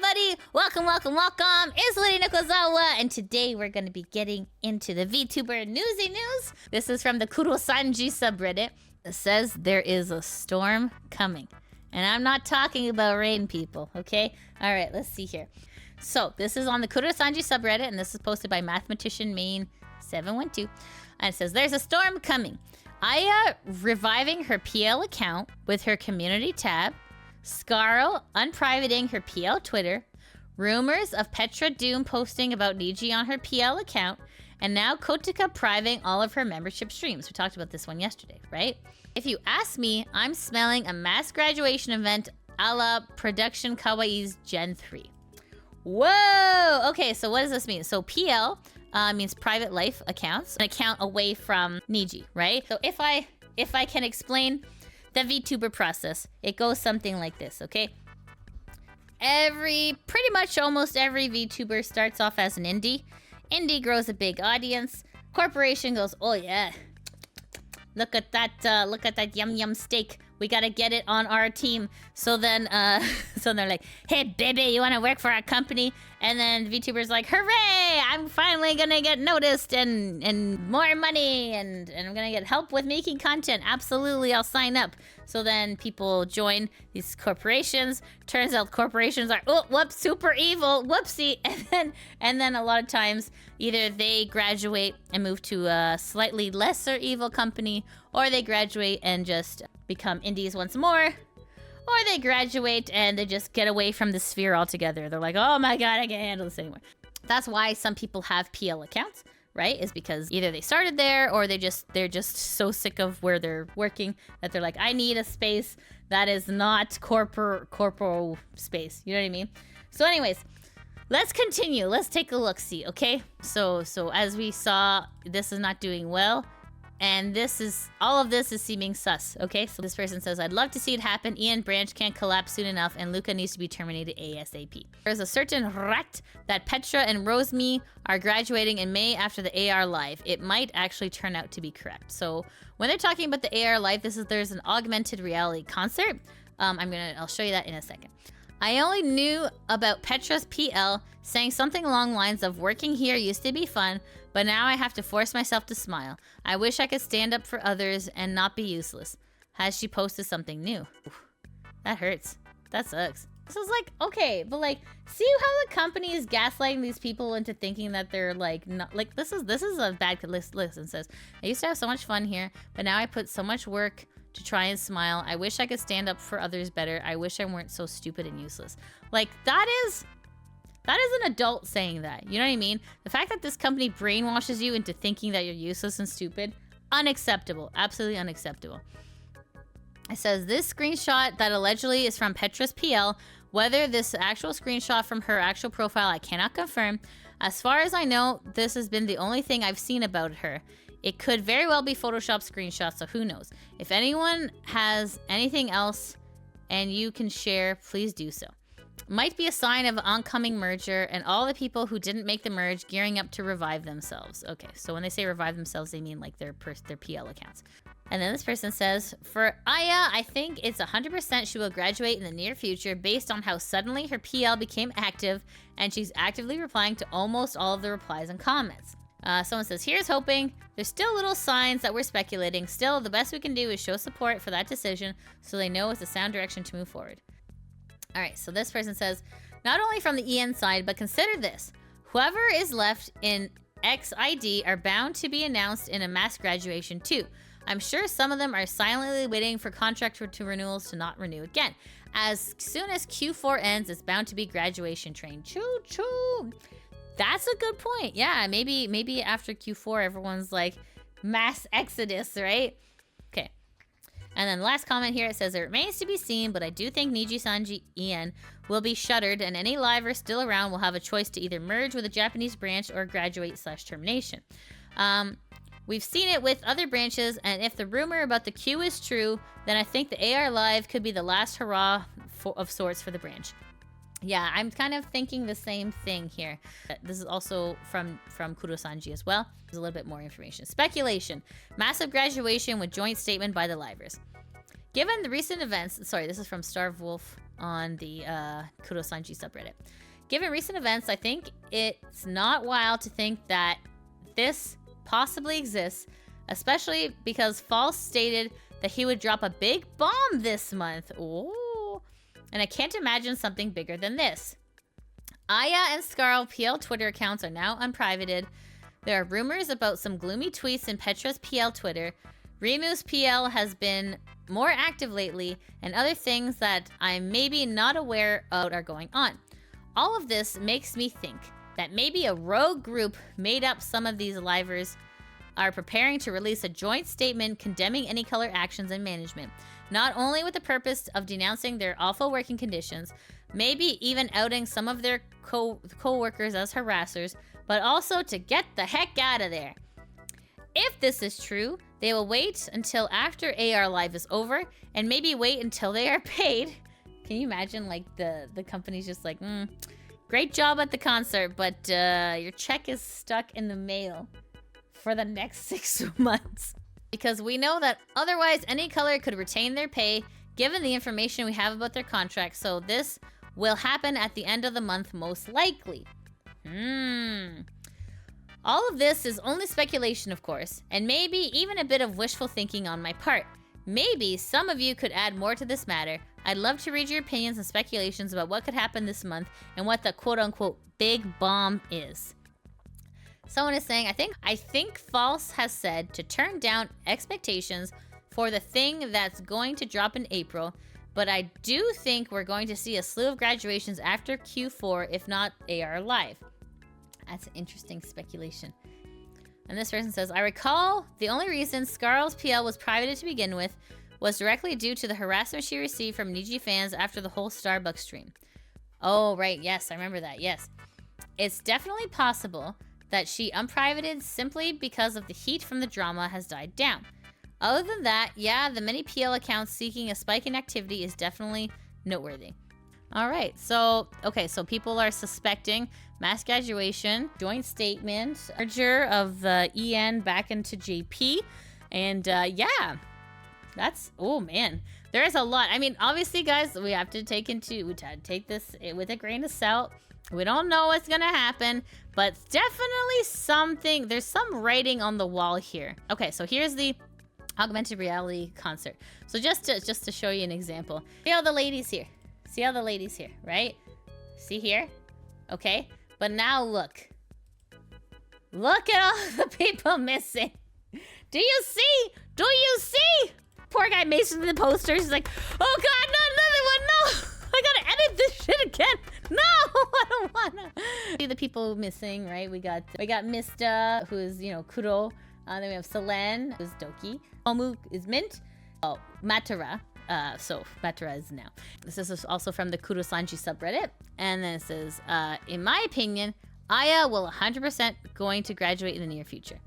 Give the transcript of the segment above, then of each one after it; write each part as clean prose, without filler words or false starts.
everybody! Welcome! It's Lidia Nekozawa, and today we're going to be getting into the Vtuber Newsie news. This is from the Nijisanji subreddit. It says there is a storm coming. And I'm not talking about rain, people, okay? Alright, let's see here. So, this is on the Nijisanji subreddit, and this is posted by Mathematician Main 712. And it says, there's a storm coming. Aya reviving her PL account with her community tab. Scarle unprivating her PL Twitter. Rumors of Petra Doom posting about Niji on her PL account. And now Kotoka privating all of her membership streams. We talked about this one yesterday, right? If you ask me, I'm smelling a mass graduation event a la Production Kawaii's Gen 3. Whoa! Okay, so what does this mean? So PL means private life accounts, an account away from Niji, right? So if I can explain the VTuber process, it goes something like this, okay? Pretty much almost every VTuber starts off as an indie. Indie grows a big audience. Corporation goes, oh yeah, look at that yum steak. We gotta get it on our team. So then, so they're like, hey baby, you wanna work for our company? And then VTuber's like, hooray! I'm finally gonna get noticed and more money and I'm gonna get help with making content. Absolutely, I'll sign up. So then people join these corporations. Turns out corporations are, oh, whoops, super evil, whoopsie. And then a lot of times, either they graduate and move to a slightly lesser evil company, or they graduate and just become indies once more, or they graduate and they just get away from the sphere altogether. They're like, oh my god, I can't handle this anymore. That's why some people have PL accounts, right? Is because either they started there or they're just so sick of where they're working that they're like, I need a space that is not corporal space. You know what I mean? So anyways, let's continue. Let's take a look-see, okay? So as we saw, this is not doing well. And all of this is seeming sus, okay? So this person says, I'd love to see it happen. Ian Branch can't collapse soon enough, and Luca needs to be terminated ASAP. There's a certain rat that Petra and Rosemi are graduating in May after the AR Live. It might actually turn out to be correct. So when they're talking about the AR Live, there's an augmented reality concert. I'll show you that in a second. I only knew about Petra's PL saying something along the lines of working here used to be fun, but now I have to force myself to smile. I wish I could stand up for others and not be useless. Has she posted something new? Oof, that hurts. That sucks. This is like, okay, but like, see how the company is gaslighting these people into thinking that they're like, not like, this is a bad listen, says, I used to have so much fun here, but now I put so much work to try and smile. I wish I could stand up for others better. I wish I weren't so stupid and useless. Like, that is an adult saying that. You know what I mean? The fact that this company brainwashes you into thinking that you're useless and stupid, unacceptable. Absolutely unacceptable. It says, this screenshot that allegedly is from Petra's PL, whether this actual screenshot from her actual profile, I cannot confirm. As far as I know, this has been the only thing I've seen about her. It could very well be Photoshop screenshots, so who knows? If anyone has anything else and you can share, please do so. Might be a sign of an oncoming merger and all the people who didn't make the merge gearing up to revive themselves. Okay, so when they say revive themselves, they mean like their PL accounts. And then this person says, for Aya, I think it's 100% she will graduate in the near future based on how suddenly her PL became active and she's actively replying to almost all of the replies and comments. Someone says, here's hoping. There's still little signs that we're speculating. Still, the best we can do is show support for that decision so they know it's a sound direction to move forward. All right, so this person says, not only from the EN side, but consider this. Whoever is left in XID are bound to be announced in a mass graduation too. I'm sure some of them are silently waiting for contract renewals to not renew again. As soon as Q4 ends, it's bound to be graduation train. Choo choo. That's a good point. Yeah, maybe after Q4, everyone's like mass exodus, right? Okay. And then the last comment here, it says, it remains to be seen, but I do think Nijisanji EN will be shuttered and any livers still around will have a choice to either merge with a Japanese branch or graduate/termination. We've seen it with other branches, and if the rumor about the Q is true, then I think the AR Live could be the last hurrah of sorts for the branch. Yeah, I'm kind of thinking the same thing here. This is also from Kurosanji as well. There's a little bit more information. Speculation. Massive graduation with joint statement by the livers. Given the recent events... Sorry, this is from Starved Wolf on the Kurosanji subreddit. Given recent events, I think it's not wild to think that this possibly exists, especially because False stated that he would drop a big bomb this month. Ooh. And I can't imagine something bigger than this. Aya and Scarle PL Twitter accounts are now unprivated. There are rumors about some gloomy tweets in Petra's PL Twitter. Rimu's PL has been more active lately, and other things that I'm maybe not aware of are going on. All of this makes me think that maybe a rogue group made up some of these livers are preparing to release a joint statement condemning any color actions and management, not only with the purpose of denouncing their awful working conditions, maybe even outing some of their co-workers as harassers, but also to get the heck out of there. If this is true, they will wait until after AR Live is over, and maybe wait until they are paid. Can you imagine, like, the company's just like, great job at the concert, but your check is stuck in the mail for the next 6 months. Because we know that otherwise any color could retain their pay, given the information we have about their contract, so this will happen at the end of the month most likely. All of this is only speculation, of course, and maybe even a bit of wishful thinking on my part. Maybe some of you could add more to this matter. I'd love to read your opinions and speculations about what could happen this month and what the quote-unquote big bomb is. Someone is saying, I think False has said to turn down expectations for the thing that's going to drop in April, but I do think we're going to see a slew of graduations after Q4, if not AR Live. That's an interesting speculation. And this person says, I recall the only reason Scarle's PL was privated to begin with was directly due to the harassment she received from Niji fans after the whole Starbucks stream. Oh, right. Yes, I remember that. Yes. It's definitely possible that she unprivated simply because of the heat from the drama has died down. Other than that, yeah, the many PL accounts seeking a spike in activity is definitely noteworthy. All right, so, okay, so people are suspecting mass graduation, joint statement, merger of the EN back into JP, and yeah, that's, oh man, there is a lot. I mean, obviously, guys, we have to take this with a grain of salt. We don't know what's gonna happen, but definitely something, there's some writing on the wall here. Okay, so here's the augmented reality concert. So just to show you an example, see all the ladies here. See all the ladies here, right? See here? Okay. But now look. Look at all the people missing. Do you see? Do you see? Poor guy Mason in the posters is like, oh god, not another one, no! I gotta edit this shit again. No, I don't wanna. See the people missing, right? We got Mista, who is, you know, Kuro. Then we have Selen, who's Doki. Omu is Mint. Oh, Matara. So Petra is now. This is also from the Kurosanji subreddit. And then it says, in my opinion, Aya will 100% going to graduate in the near future.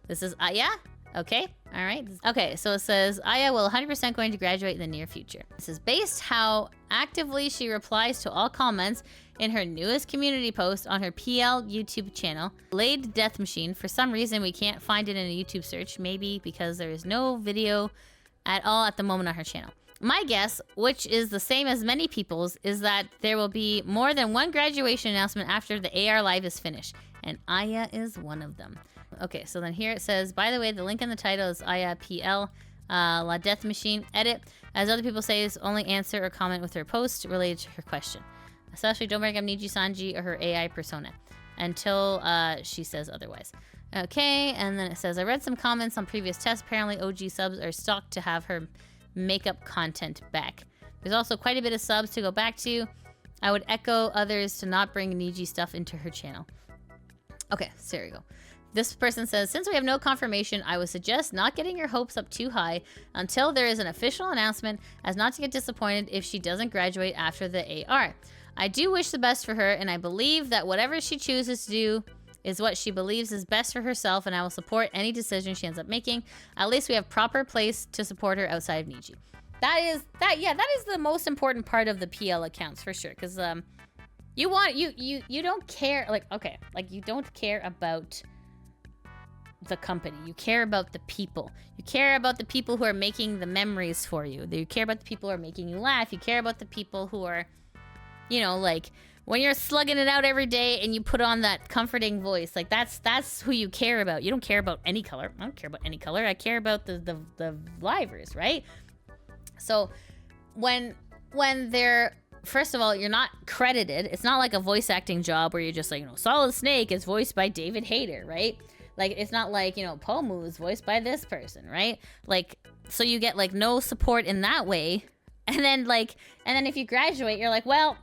This is Aya. Okay. All right. Okay. So it says Aya will 100% going to graduate in the near future. This is based how actively she replies to all comments in her newest community post on her PL YouTube channel, Laid Death Machine. For some reason, we can't find it in a YouTube search. Maybe because there is no video at all at the moment on her channel. My guess, which is the same as many people's, is that there will be more than one graduation announcement after the AR Live is finished, and Aya is one of them. Okay, so then here it says, by the way, the link in the title is Aya PL, La Death Machine, edit. As other people say, is only answer or comment with her post related to her question. Especially don't bring up Nijisanji or her AI persona until she says otherwise. Okay, and then it says, I read some comments on previous tests. Apparently OG subs are stocked to have her makeup content back. There's also quite a bit of subs to go back to. I would echo others to not bring Niji stuff into her channel. Okay, so there you go. This person says, since we have no confirmation, I would suggest not getting your hopes up too high until there is an official announcement, as not to get disappointed if she doesn't graduate after the AR. I do wish the best for her, and I believe that whatever she chooses to do is what she believes is best for herself, and I will support any decision she ends up making. At least we have proper place to support her outside of Niji. That is the most important part of the PL accounts for sure, because you don't care, like, okay, like, you don't care about the company. You care about the people. You care about the people who are making the memories for you. You care about the people who are making you laugh. You care about the people who are, you know, like when you're slugging it out every day and you put on that comforting voice, like that's who you care about. You don't care about any color. I don't care about any color. I care about the livers, right? So when they're, first of all, you're not credited. It's not like a voice acting job where you're just like, you know, Solid Snake is voiced by David Hayter, right? Like, it's not like, you know, Pomu is voiced by this person, right? Like, so you get like no support in that way. And then if you graduate, you're like, well,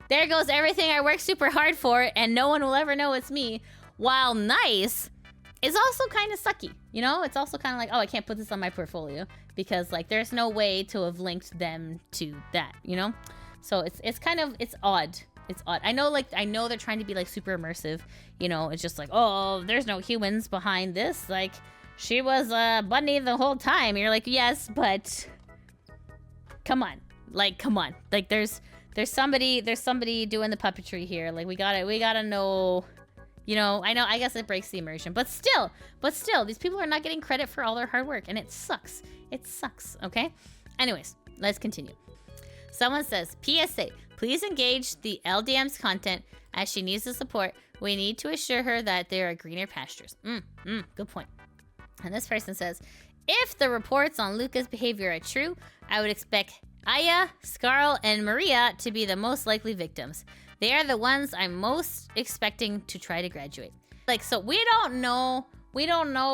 there goes everything I worked super hard for and no one will ever know it's me. While nice is also kind of sucky, you know? It's also kind of like, oh, I can't put this on my portfolio because like there's no way to have linked them to that, you know? So it's kind of, it's odd. It's odd. I know they're trying to be like super immersive, you know? It's just like, oh, there's no humans behind this. Like, she was a bunny the whole time. You're like, yes, but come on. Like, come on. Like, there's somebody doing the puppetry here. Like, we gotta know, you know, I guess it breaks the immersion, but still, these people are not getting credit for all their hard work, and it sucks. It sucks, okay? Anyways, let's continue. Someone says, PSA, please engage the LDM's content as she needs the support. We need to assure her that there are greener pastures. Good point. And this person says, if the reports on Luca's behavior are true, I would expect Aya, Scarle, and Maria to be the most likely victims. They are the ones I'm most expecting to try to graduate. Like, so we don't know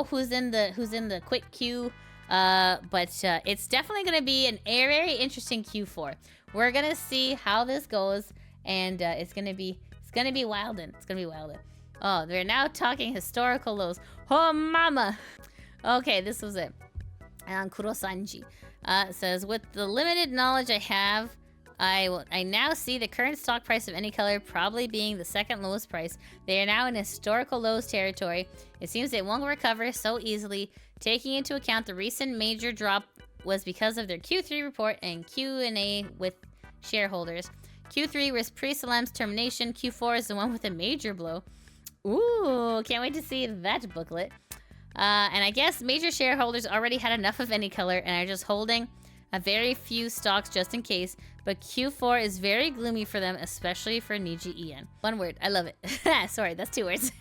who's in the quick queue, but it's definitely gonna be a very interesting Q4. We're gonna see how this goes, and it's gonna be wildin'. It's gonna be wildin'. Oh, they're now talking historical lows. Oh, mama. Okay, this was it. And Kurosanji says, with the limited knowledge I have, I now see the current stock price of any color probably being the second lowest price. They are now in historical lows territory. It seems they won't recover so easily. Taking into account the recent major drop was because of their Q3 report and Q&A with shareholders. Q3 was pre-Salam's termination. Q4 is the one with a major blow. Ooh, can't wait to see that booklet. And I guess major shareholders already had enough of any color and are just holding a very few stocks just in case, but Q4 is very gloomy for them, especially for Niji En. One word, I love it. Sorry, that's 2 words.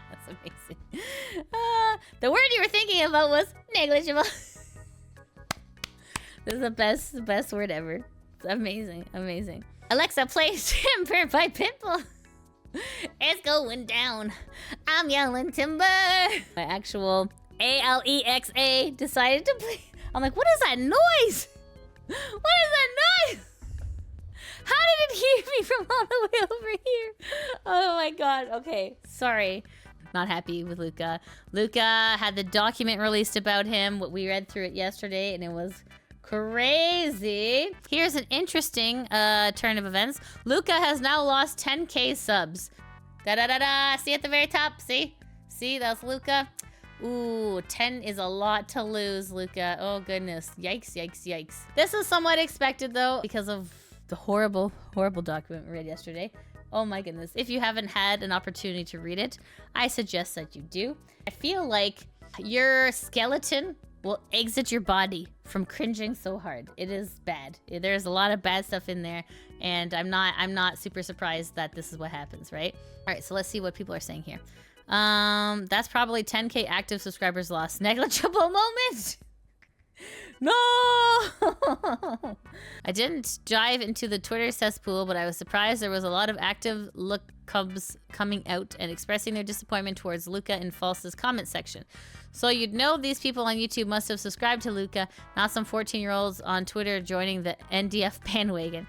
That's amazing. The word you were thinking about was negligible. This is the best word ever. It's amazing, amazing. Alexa, play Timber by Pitbull. It's going down. I'm yelling timber. My actual Alexa decided to play. I'm like, what is that noise? What is that noise? How did it hear me from all the way over here? Oh my god. Okay, sorry. Not happy with Luca. Luca had the document released about him. We read through it yesterday and it was crazy. Here's an interesting turn of events. Luca has now lost 10k subs. Da-da-da-da. See at the very top? See? See, that's Luca. Ooh, 10 is a lot to lose, Luca. Oh, goodness. Yikes, yikes, yikes. This is somewhat expected, though, because of the horrible, horrible document we read yesterday. Oh, my goodness. If you haven't had an opportunity to read it, I suggest that you do. I feel like your skeleton will exit your body from cringing so hard. It is bad. There's a lot of bad stuff in there, and I'm not super surprised that this is what happens, right? All right, so let's see what people are saying here. That's probably 10k active subscribers lost. Negligible moment. No. I didn't dive into the Twitter cesspool, but I was surprised there was a lot of active look-cubs coming out and expressing their disappointment towards Luca in False's comment section. So you'd know these people on YouTube must have subscribed to Luca, not some 14-year-olds on Twitter joining the NDF bandwagon,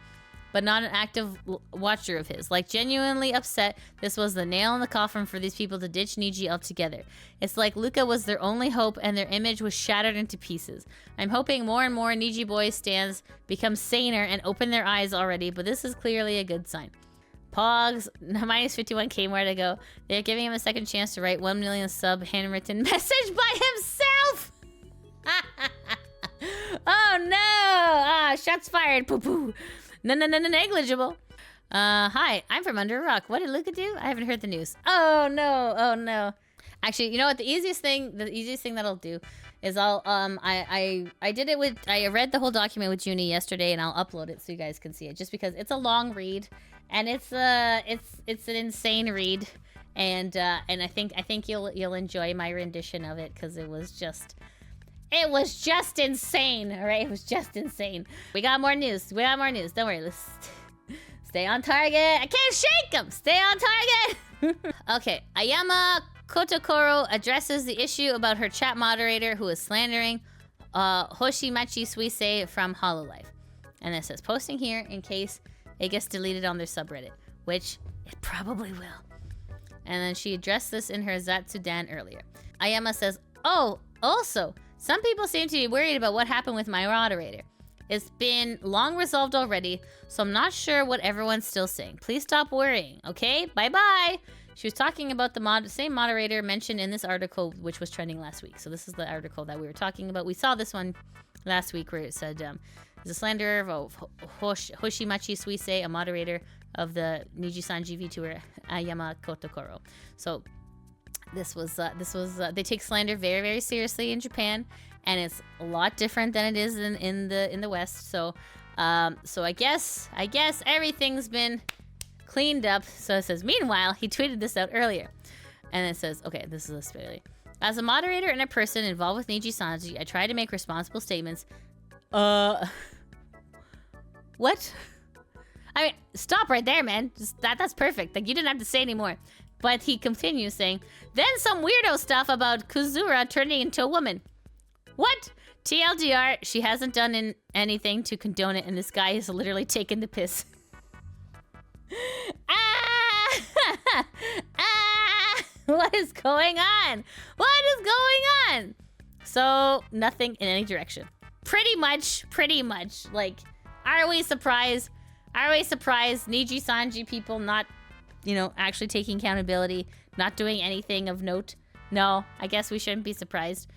but not an active watcher of his. Like, genuinely upset, this was the nail in the coffin for these people to ditch Niji altogether. It's like Luca was their only hope and their image was shattered into pieces. I'm hoping more and more Niji boys stands become saner and open their eyes already, but this is clearly a good sign. Pogs, minus 51k more to go. They're giving him a second chance to write 1 million sub handwritten message by himself! Oh no! Ah, shots fired, poo-poo. No, negligible. Hi, I'm from under a rock. What did Luca do? I haven't heard the news. Oh no, oh no. Actually, you know what? The easiest thing that I'll do is I read the whole document with Junie yesterday, and I'll upload it so you guys can see it. Just because it's a long read, and it's an insane read, and I think you'll enjoy my rendition of it because it was just insane. All right, it was just insane. We got more news. Don't worry. Let's stay on target. I can't shake them. Stay on target. Okay, Ayama Kotokoro addresses the issue about her chat moderator who is slandering Hoshimachi Suisei from Hololive. And it says, posting here in case it gets deleted on their subreddit, which it probably will. And then she addressed this in her Zatsudan earlier. Ayama says, oh, also, some people seem to be worried about what happened with my moderator. It's been long resolved already, so I'm not sure what everyone's still saying. Please stop worrying, okay? Bye-bye! She was talking about the same moderator mentioned in this article, which was trending last week. So this is the article that we were talking about. We saw this one last week where it said, there's a slanderer of Hoshimachi Suisei, a moderator of the Nijisanji Vtuber Ayama Kotokoro. So this was they take slander very, very seriously in Japan, and it's a lot different than it is in the West. So I guess everything's been cleaned up. So it says, meanwhile, he tweeted this out earlier. And it says, okay, this is a spoiler. As a moderator and a person involved with Nijisanji, I try to make responsible statements. What? I mean, stop right there, man. Just that's perfect. Like, you didn't have to say anymore. But he continues saying, then some weirdo stuff about Kuzura turning into a woman. What? TLDR, she hasn't done anything to condone it, and this guy is literally taking the piss. What is going on? So, nothing in any direction. Pretty much. Like, are we surprised? Nijisanji people not, actually taking accountability, not doing anything of note? No, I guess we shouldn't be surprised.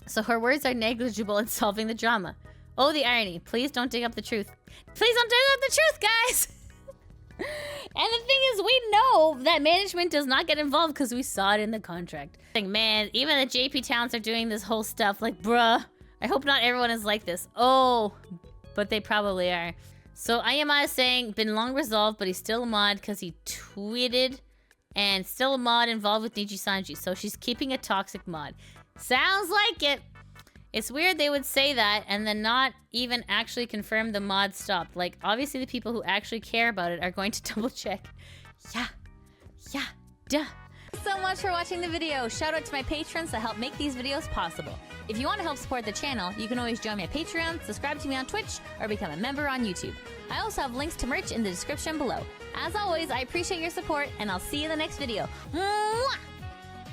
So her words are negligible in solving the drama. Oh, the irony. Please don't dig up the truth. Guys! And the thing is, we know that management does not get involved because we saw it in the contract. Like, man, even the JP Towns are doing this whole stuff. Like, bruh, I hope not everyone is like this. Oh, but they probably are. So Ayama is saying, been long resolved, but he's still a mod because he tweeted, and still a mod involved with Nijisanji. So she's keeping a toxic mod. Sounds like it. It's weird they would say that and then not even actually confirm the mod stopped. Like, obviously the people who actually care about it are going to double check. Yeah, duh. Thanks so much for watching the video. Shout out to my patrons that help make these videos possible. If you want to help support the channel, you can always join my Patreon, subscribe to me on Twitch, or become a member on YouTube. I also have links to merch in the description below. As always, I appreciate your support, and I'll see you in the next video. Mwah!